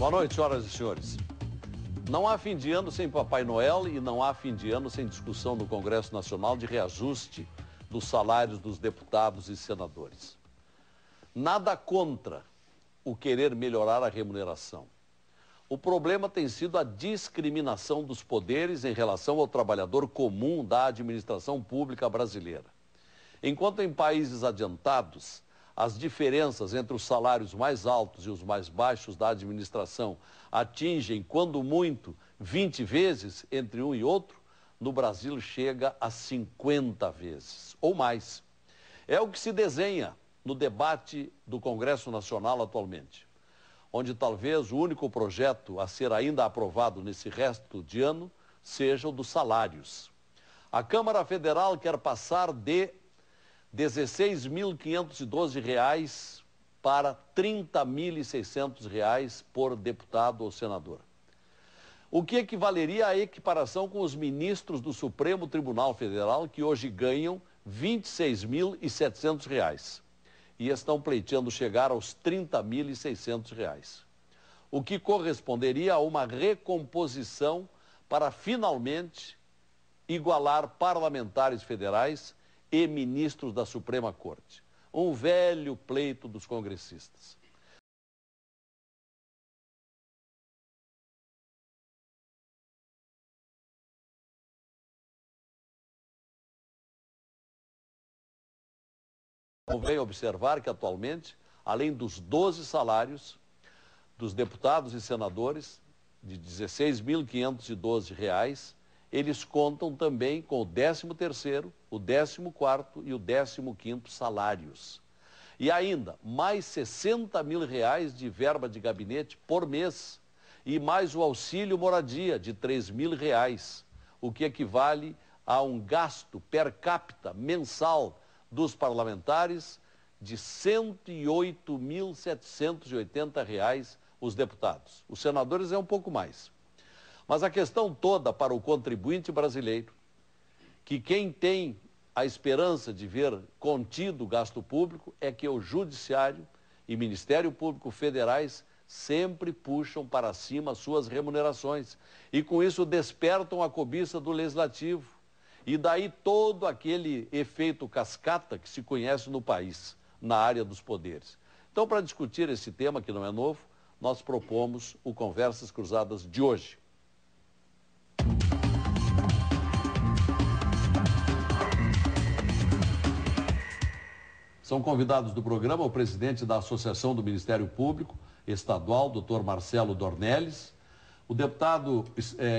Boa noite, senhoras e senhores. Não há fim de ano sem Papai Noel e não há fim de ano sem discussão no Congresso Nacional de reajuste dos salários dos deputados e senadores. Nada contra o querer melhorar a remuneração. O problema tem sido a discriminação dos poderes em relação ao trabalhador comum da administração pública brasileira. Enquanto em países adiantados, as diferenças entre os salários mais altos e os mais baixos da administração atingem, quando muito, 20 vezes entre um e outro, no Brasil chega a 50 vezes ou mais. É o que se desenha no debate do Congresso Nacional atualmente, onde talvez o único projeto a ser ainda aprovado nesse resto de ano seja o dos salários. A Câmara Federal quer passar de R$ 16.512 para R$ 30.600 por deputado ou senador. O que equivaleria à equiparação com os ministros do Supremo Tribunal Federal, que hoje ganham R$ 26.700 e estão pleiteando chegar aos R$ 30.600. O que corresponderia a uma recomposição para finalmente igualar parlamentares federais e ministros da Suprema Corte. Um velho pleito dos congressistas. Convém observar que atualmente, além dos 12 salários dos deputados e senadores, de R$ 16.512, eles contam também com o 13º, o 14º e o 15º salários. E ainda, mais R$ 60 mil de verba de gabinete por mês e mais o auxílio moradia de R$ 3.000, o que equivale a um gasto per capita mensal dos parlamentares de R$ 108.780 os deputados. Os senadores é um pouco mais. Mas a questão toda para o contribuinte brasileiro, que quem tem a esperança de ver contido o gasto público, é que o Judiciário e Ministério Público federais sempre puxam para cima suas remunerações e com isso despertam a cobiça do Legislativo. E daí todo aquele efeito cascata que se conhece no país, na área dos poderes. Então, para discutir esse tema, que não é novo, nós propomos o Conversas Cruzadas de hoje. São convidados do programa o presidente da Associação do Ministério Público Estadual, Dr. Marcelo Dornelles, o deputado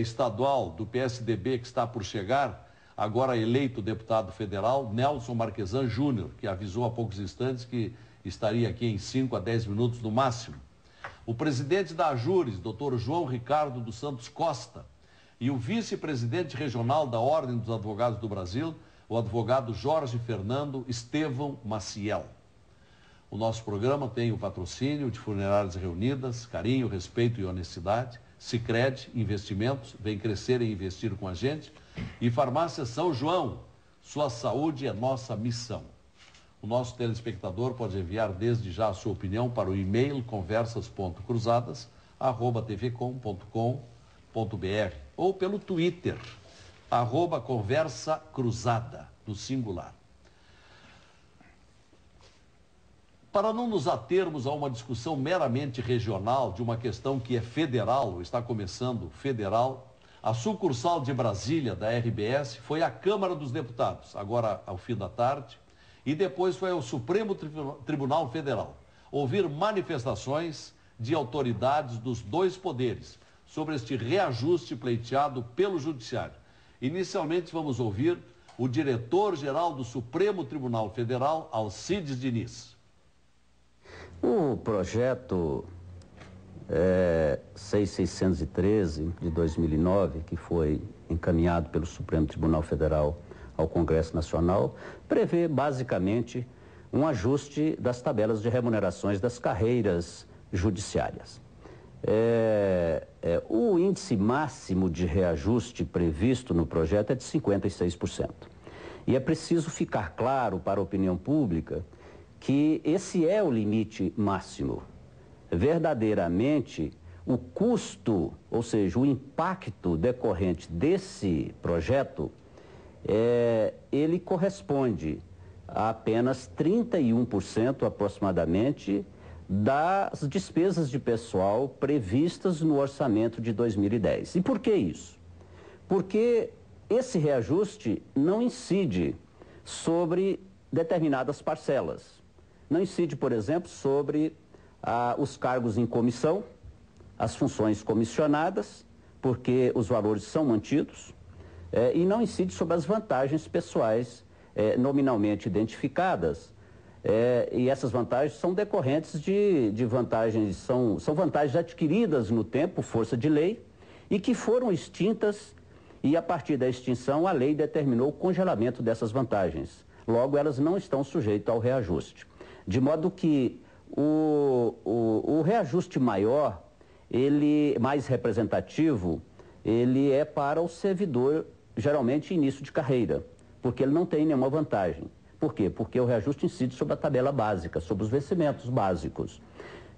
estadual do PSDB que está por chegar, agora eleito deputado federal, Nelson Marquesan Júnior, que avisou há poucos instantes que estaria aqui em 5 a 10 minutos no máximo. O presidente da AJURES, Dr. João Ricardo dos Santos Costa, e o vice-presidente regional da Ordem dos Advogados do Brasil, o advogado Jorge Fernando Estevão Maciel. O nosso programa tem o patrocínio de Funerárias Reunidas, carinho, respeito e honestidade, Sicredi Investimentos, vem crescer e investir com a gente, e Farmácia São João, sua saúde é nossa missão. O nosso telespectador pode enviar desde já a sua opinião para o e-mail conversas.cruzadas@tvcom.com.br ou pelo Twitter, @Conversa Cruzada, no singular. Para não nos atermos a uma discussão meramente regional de uma questão que é federal, ou está começando federal, a sucursal de Brasília da RBS foi à Câmara dos Deputados, agora ao fim da tarde, e depois foi ao Supremo Tribunal Federal, ouvir manifestações de autoridades dos dois poderes sobre este reajuste pleiteado pelo Judiciário. Inicialmente vamos ouvir o diretor-geral do Supremo Tribunal Federal, Alcides Diniz. O projeto 6613 de 2009, que foi encaminhado pelo Supremo Tribunal Federal ao Congresso Nacional, prevê basicamente um ajuste das tabelas de remunerações das carreiras judiciárias. O índice máximo de reajuste previsto no projeto é de 56%. E é preciso ficar claro para a opinião pública que esse é o limite máximo. Verdadeiramente, o custo, ou seja, o impacto decorrente desse projeto, ele corresponde a apenas 31% aproximadamente das despesas de pessoal previstas no orçamento de 2010. E por que isso? Porque esse reajuste não incide sobre determinadas parcelas. Não incide, por exemplo, sobre os cargos em comissão, as funções comissionadas, porque os valores são mantidos, e não incide sobre as vantagens pessoais nominalmente identificadas. E essas vantagens são decorrentes de vantagens, são vantagens adquiridas no tempo, força de lei, e que foram extintas, e a partir da extinção a lei determinou o congelamento dessas vantagens. Logo, elas não estão sujeitas ao reajuste. De modo que o reajuste maior, ele mais representativo, ele é para o servidor, geralmente início de carreira, porque ele não tem nenhuma vantagem. Por quê? Porque o reajuste incide sobre a tabela básica, sobre os vencimentos básicos.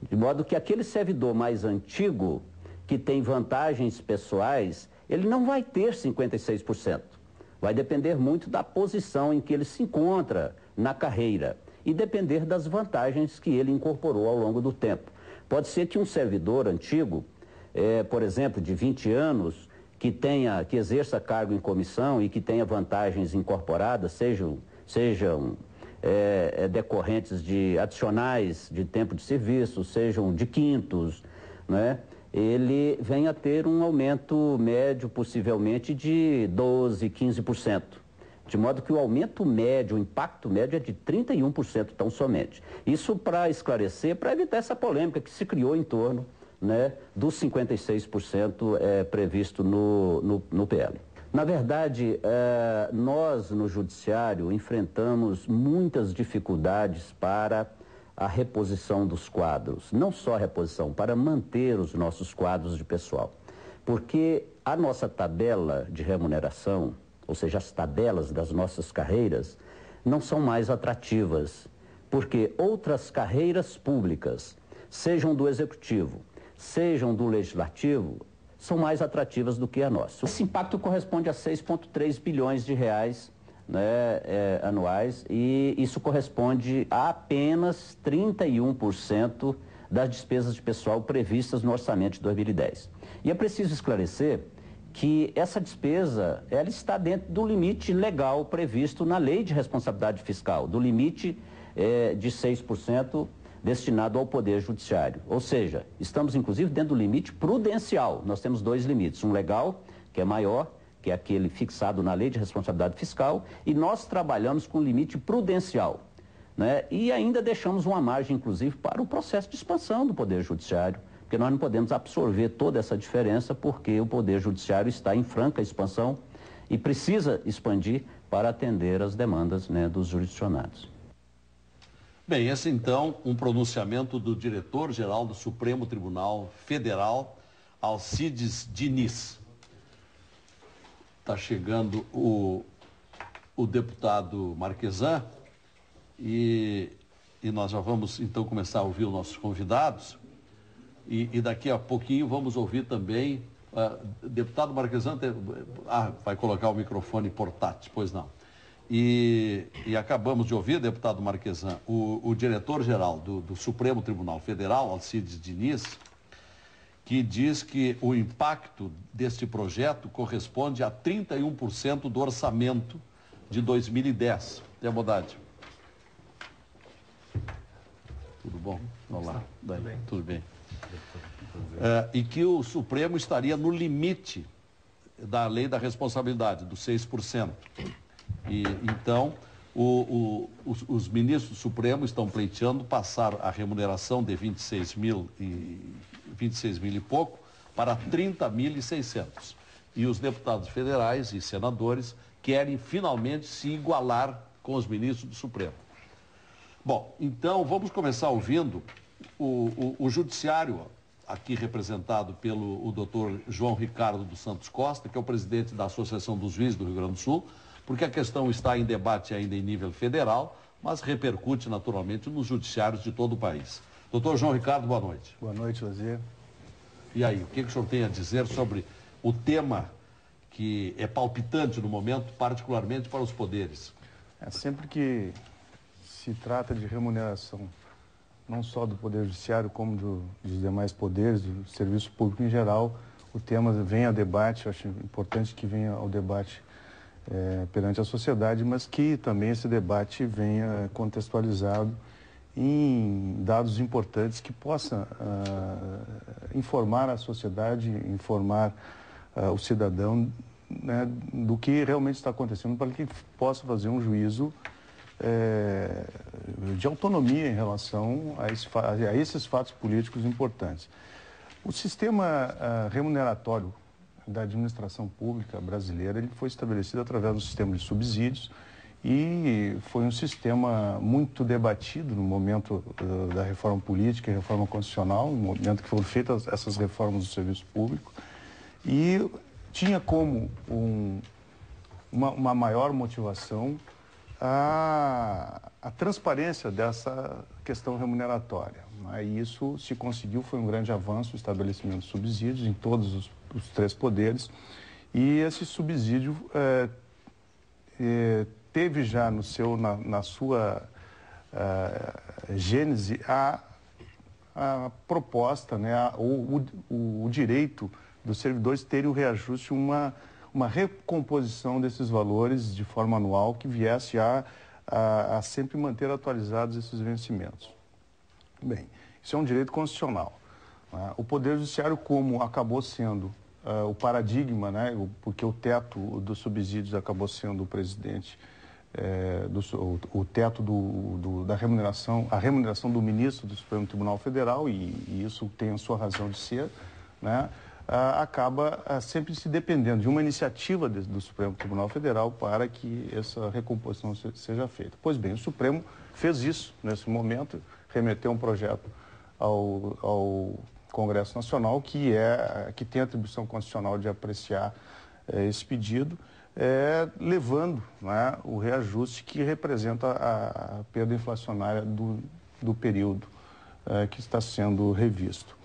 De modo que aquele servidor mais antigo, que tem vantagens pessoais, ele não vai ter 56%. Vai depender muito da posição em que ele se encontra na carreira e depender das vantagens que ele incorporou ao longo do tempo. Pode ser que um servidor antigo, por exemplo, de 20 anos, que exerça cargo em comissão e que tenha vantagens incorporadas, sejam decorrentes de adicionais de tempo de serviço, sejam de quintos, né? Ele venha a ter um aumento médio, possivelmente, de 12%, 15%. De modo que o aumento médio, o impacto médio é de 31% tão somente. Isso para esclarecer, para evitar essa polêmica que se criou em torno, né, dos 56% previsto no PL. Na verdade, nós no Judiciário enfrentamos muitas dificuldades para a reposição dos quadros. Não só a reposição, para manter os nossos quadros de pessoal. Porque a nossa tabela de remuneração, ou seja, as tabelas das nossas carreiras, não são mais atrativas. Porque outras carreiras públicas, sejam do Executivo, sejam do Legislativo, são mais atrativas do que a nossa. Esse impacto corresponde a 6,3 bilhões de reais, né, anuais, e isso corresponde a apenas 31% das despesas de pessoal previstas no orçamento de 2010. E é preciso esclarecer que essa despesa, ela está dentro do limite legal previsto na Lei de Responsabilidade Fiscal, do limite de 6% destinado ao Poder Judiciário. Ou seja, estamos inclusive dentro do limite prudencial. Nós temos dois limites, um legal, que é maior, que é aquele fixado na Lei de Responsabilidade Fiscal, e nós trabalhamos com limite prudencial, né? E ainda deixamos uma margem, inclusive, para o processo de expansão do Poder Judiciário, porque nós não podemos absorver toda essa diferença, porque o Poder Judiciário está em franca expansão e precisa expandir para atender as demandas, né, dos jurisdicionados. Bem, esse então um pronunciamento do diretor-geral do Supremo Tribunal Federal, Alcides Diniz. Está chegando o deputado Marquesan e nós já vamos então começar a ouvir os nossos convidados e daqui a pouquinho vamos ouvir também deputado Marquesan, vai colocar o microfone portátil, pois não. E acabamos de ouvir, deputado Marquesan, o diretor-geral do Supremo Tribunal Federal, Alcides Diniz, que diz que o impacto deste projeto corresponde a 31% do orçamento de 2010. Tem a bondade. Tudo bom? Olá. Tudo bem. Tudo bem. E que o Supremo estaria no limite da lei da responsabilidade, dos 6%. E então, os ministros do Supremo estão pleiteando passar a remuneração de 26 mil e pouco para 30.600. E os deputados federais e senadores querem finalmente se igualar com os ministros do Supremo. Bom, então vamos começar ouvindo o Judiciário, aqui representado pelo doutor João Ricardo dos Santos Costa, que é o presidente da Associação dos Juízes do Rio Grande do Sul, porque a questão está em debate ainda em nível federal, mas repercute naturalmente nos judiciários de todo o país. Doutor João Ricardo, boa noite. Boa noite, Osier. E aí, o que o senhor tem a dizer sobre o tema que é palpitante no momento, particularmente para os poderes? Sempre que se trata de remuneração, não só do Poder Judiciário, como dos demais poderes, do serviço público em geral, o tema vem a debate. Eu acho importante que venha ao debate perante a sociedade, mas que também esse debate venha contextualizado em dados importantes que possa informar a sociedade, informar o cidadão, né, do que realmente está acontecendo, para que possa fazer um juízo de autonomia em relação a esses fatos políticos importantes. O sistema remuneratório da administração pública brasileira, ele foi estabelecido através do sistema de subsídios e foi um sistema muito debatido no momento da reforma política e reforma constitucional, no momento que foram feitas essas reformas do serviço público, e tinha como uma maior motivação a transparência dessa questão remuneratória. E isso se conseguiu, foi um grande avanço, o estabelecimento de subsídios em todos os três poderes, e esse subsídio teve já na sua gênese a proposta, né, o direito dos servidores terem o reajuste, uma recomposição desses valores de forma anual que viesse a sempre manter atualizados esses vencimentos. Bem, isso é um direito constitucional. O Poder Judiciário, como acabou sendo o paradigma, né, porque o teto dos subsídios acabou sendo o presidente, o teto da remuneração, a remuneração do ministro do Supremo Tribunal Federal, e isso tem a sua razão de ser, né, acaba sempre se dependendo de uma iniciativa do Supremo Tribunal Federal para que essa recomposição seja feita. Pois bem, o Supremo fez isso nesse momento, remeteu um projeto ao Congresso Nacional, que tem a atribuição constitucional de apreciar esse pedido, levando, né, o reajuste que representa a perda inflacionária do período que está sendo revisto.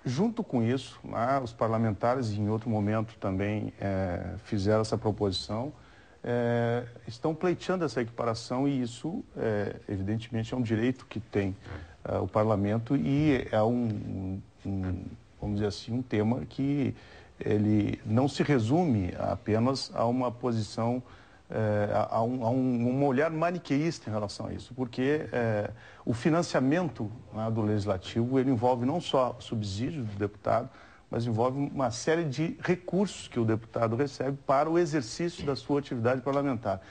Junto com isso, né, os parlamentares, em outro momento também fizeram essa proposição, estão pleiteando essa equiparação, e isso, evidentemente, é um direito que tem o parlamento, e é vamos dizer assim, um tema que ele não se resume apenas a uma posição, a um olhar maniqueísta em relação a isso, porque o financiamento, né, do legislativo, ele envolve não só subsídios do deputado, mas envolve uma série de recursos que o deputado recebe para o exercício da sua atividade parlamentar.